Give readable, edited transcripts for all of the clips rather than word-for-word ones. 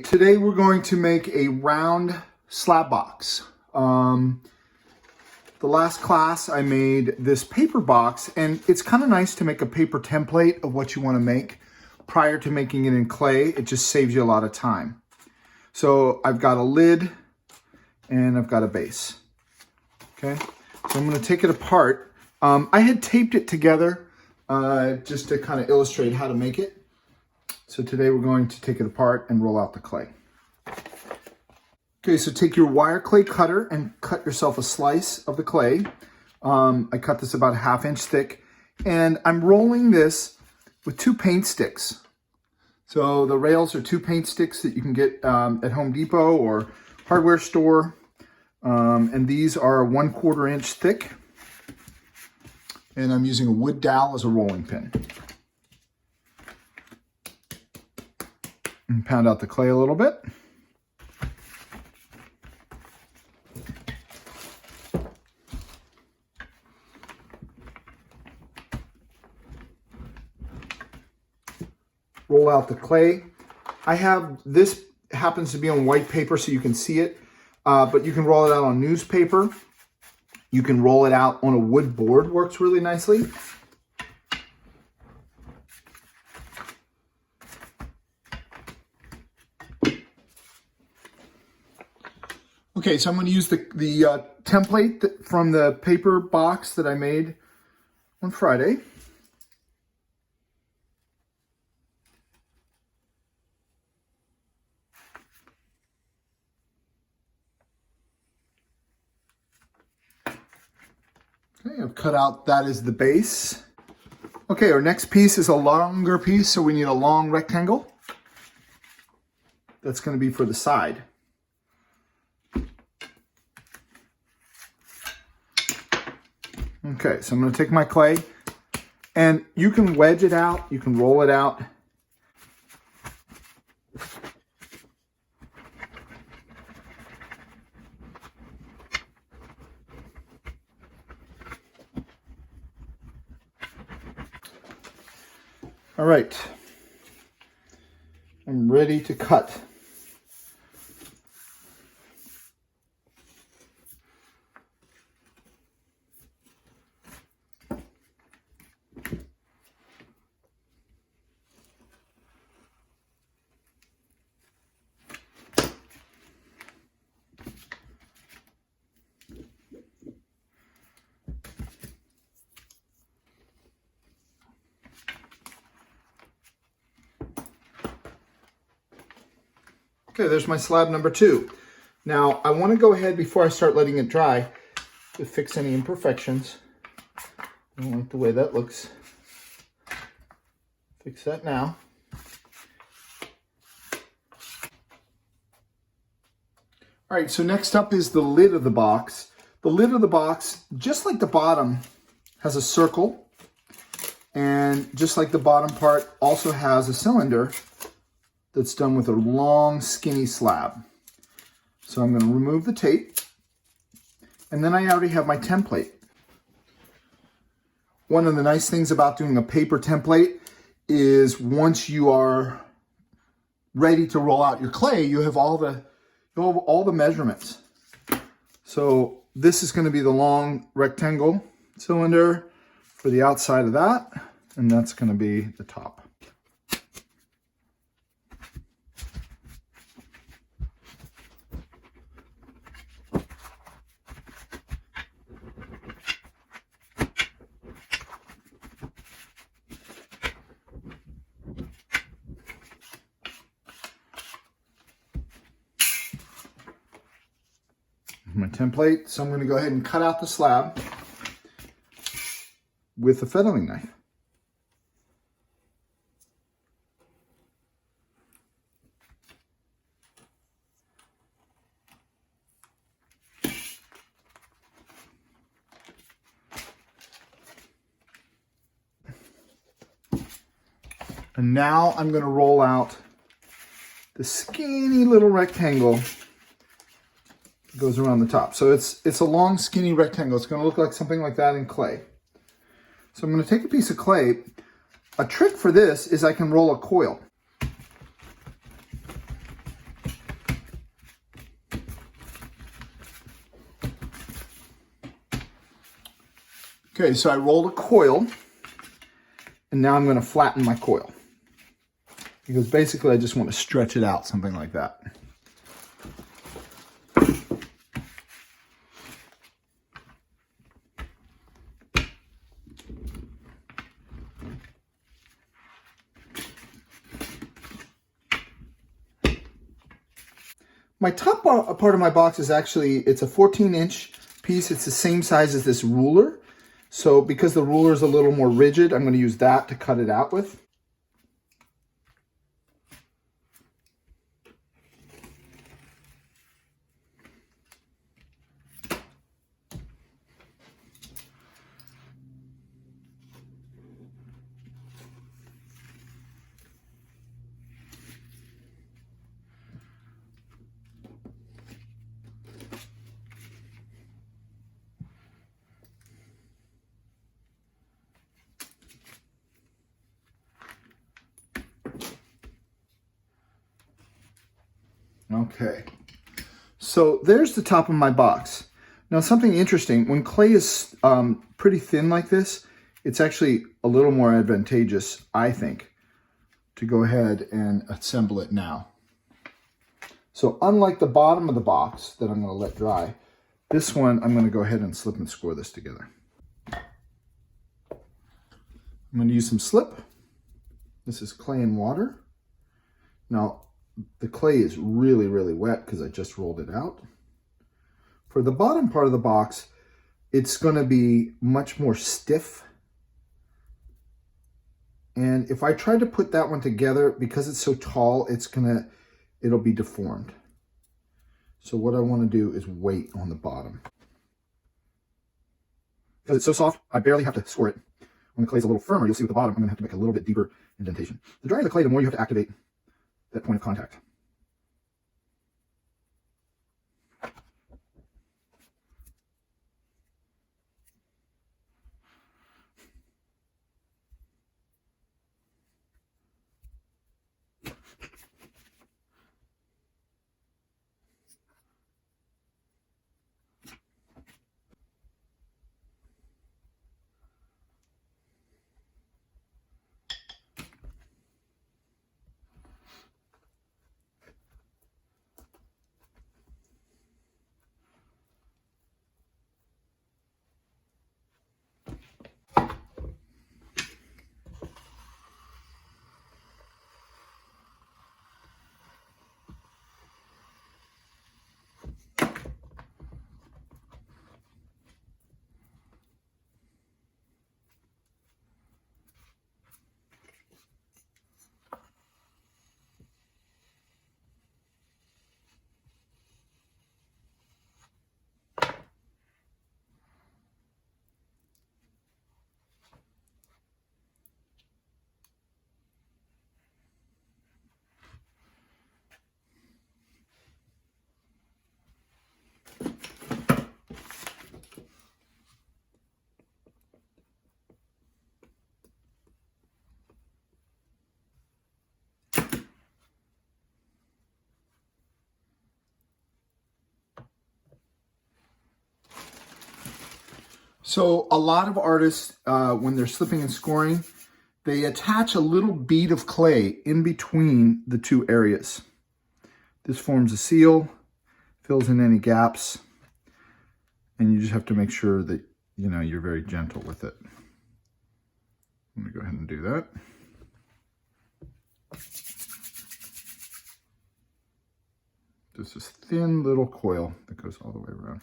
Today we're going to make a round slab box. The last class I made this paper box, and it's kind of nice to make a paper template of what you want to make prior to making it in clay. It just saves you a lot of time. So I've got a lid and I've got a base. Okay, so I'm going to take it apart. I had taped it together just to kind of illustrate how to make it. So today we're going to take it apart and roll out the clay. Okay, so take your wire clay cutter and cut yourself a slice of the clay. I cut this about a 1/2 inch thick, and I'm rolling this with 2 paint sticks. So the rails are 2 paint sticks that you can get at Home Depot or hardware store. And these are 1/4 inch thick. And I'm using a wood dowel as a rolling pin. And pound out the clay a little bit. Roll out the clay. I have, this happens to be on white paper so you can see it, but you can roll it out on newspaper. You can roll it out on a wood board, works really nicely. Okay, so I'm going to use the template from the paper box that I made on Friday. Okay, I've cut out that as the base. Okay, our next piece is a longer piece, so we need a long rectangle. That's going to be for the side. Okay, so I'm going to take my clay, and you can wedge it out, you can roll it out. All right, I'm ready to cut. Okay, there's my slab number 2. Now, I want to go ahead before I start letting it dry to fix any imperfections. I don't like the way that looks. Fix that now. All right, so next up is the lid of the box. The lid of the box, just like the bottom, has a circle. And just like the bottom part, also has a cylinder that's done with a long, skinny slab. So I'm going to remove the tape, and then I already have my template. One of the nice things about doing a paper template is once you are ready to roll out your clay, you have all the measurements. So this is going to be the long rectangle cylinder for the outside of that, and that's going to be the top. My template, so I'm going to go ahead and cut out the slab with a feathering knife. And now I'm going to roll out the skinny little rectangle goes around the top. So it's a long, skinny rectangle. It's going to look like something like that in clay. So I'm going to take a piece of clay. A trick for this is I can roll a coil. Okay, so I rolled a coil, and now I'm going to flatten my coil. Because basically I just want to stretch it out, something like that. My top part of my box is actually, it's a 14-inch piece. It's the same size as this ruler. So because the ruler is a little more rigid, I'm going to use that to cut it out with. Okay, so there's the top of my box. Now something interesting, when clay is pretty thin like this, it's actually a little more advantageous, I think, to go ahead and assemble it now. So unlike the bottom of the box that I'm going to let dry, this one I'm going to go ahead and slip and score this together. I'm going to use some slip. This is clay and water. Now, the clay is really, really wet because I just rolled it out. For the bottom part of the box, it's going to be much more stiff. And if I try to put that one together, because it's so tall, it'll be deformed. So what I want to do is wait on the bottom. Because it's so soft, I barely have to score it. When the clay's a little firmer, you'll see with the bottom, I'm going to have to make a little bit deeper indentation. The drier the clay, the more you have to activate that point of contact. So a lot of artists, when they're slipping and scoring, they attach a little bead of clay in between the two areas. This forms a seal, fills in any gaps, and you just have to make sure that, you're very gentle with it. I'm going to go ahead and do that. Just this thin little coil that goes all the way around.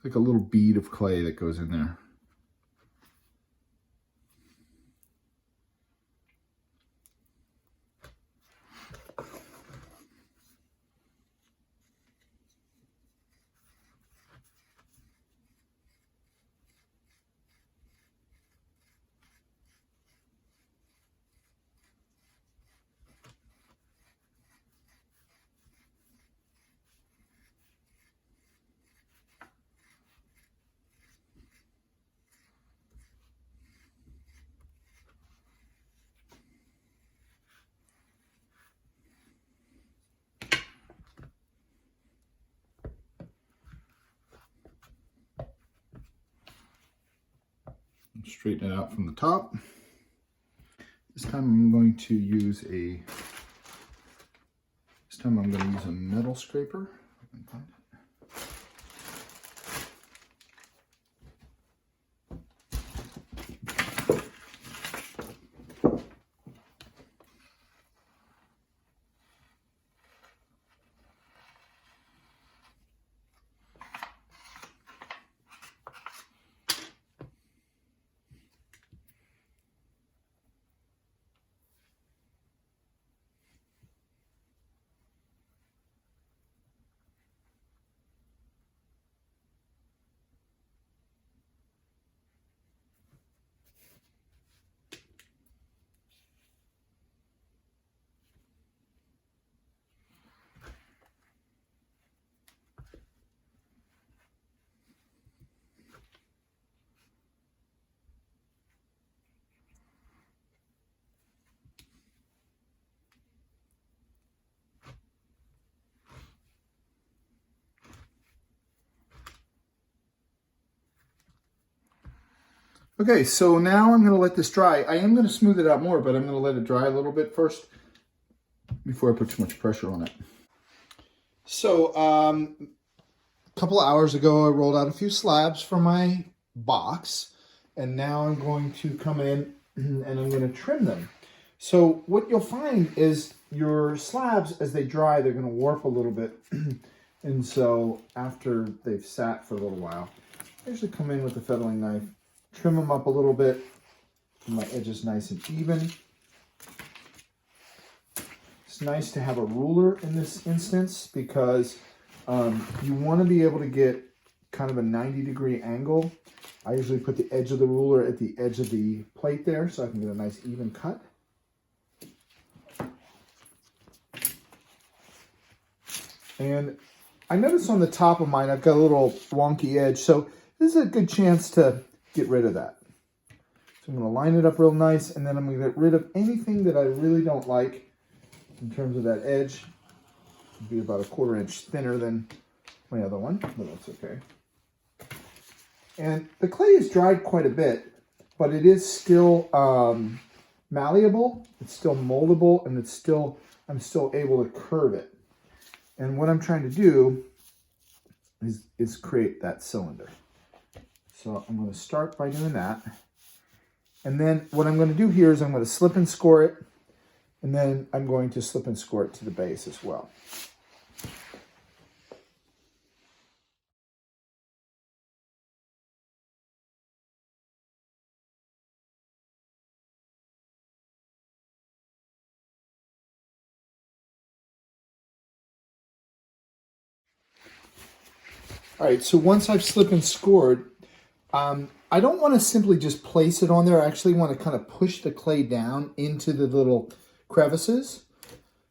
Like a little bead of clay that goes in there. Straighten it out from the top. This time I'm going to use a metal scraper. Okay, so now I'm going to let this dry. I am going to smooth it out more, but I'm going to let it dry a little bit first before I put too much pressure on it. So a couple of hours ago, I rolled out a few slabs for my box, and now I'm going to come in and I'm going to trim them. So what you'll find is your slabs, as they dry, they're going to warp a little bit. And so after they've sat for a little while, I usually come in with a fettling knife, trim them up a little bit, and my edges nice and even. It's nice to have a ruler in this instance because you want to be able to get kind of a 90-degree angle. I usually put the edge of the ruler at the edge of the plate there so I can get a nice even cut. And I notice on the top of mine, I've got a little wonky edge, so this is a good chance to get rid of that. So I'm going to line it up real nice, and then I'm going to get rid of anything that I really don't like in terms of that edge. It'll be about a 1/4 inch thinner than my other one, but that's okay. And the clay is dried quite a bit, but it is still malleable, it's still moldable, and I'm still able to curve it. And what I'm trying to do is create that cylinder. So I'm going to start by doing that. And then what I'm going to do here is I'm going to slip and score it. And then I'm going to slip and score it to the base as well. All right, so once I've slipped and scored, I don't want to simply just place it on there. I actually want to kind of push the clay down into the little crevices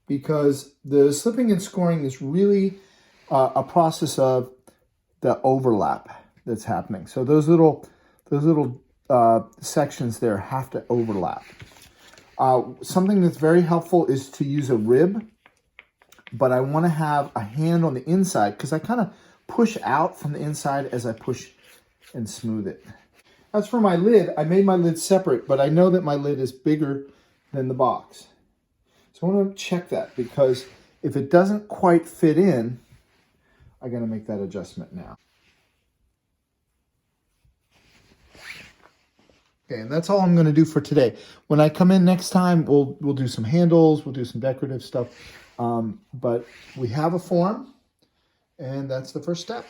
because the slipping and scoring is really a process of the overlap that's happening. So those little sections there have to overlap. Something that's very helpful is to use a rib, but I want to have a hand on the inside because I kind of push out from the inside as I push and smooth it. As for my lid, I made my lid separate, but I know that my lid is bigger than the box. So I want to check that because if it doesn't quite fit in, I got to make that adjustment now. Okay, and that's all I'm going to do for today. When I come in next time, we'll do some handles, we'll do some decorative stuff. But we have a form, and that's the first step.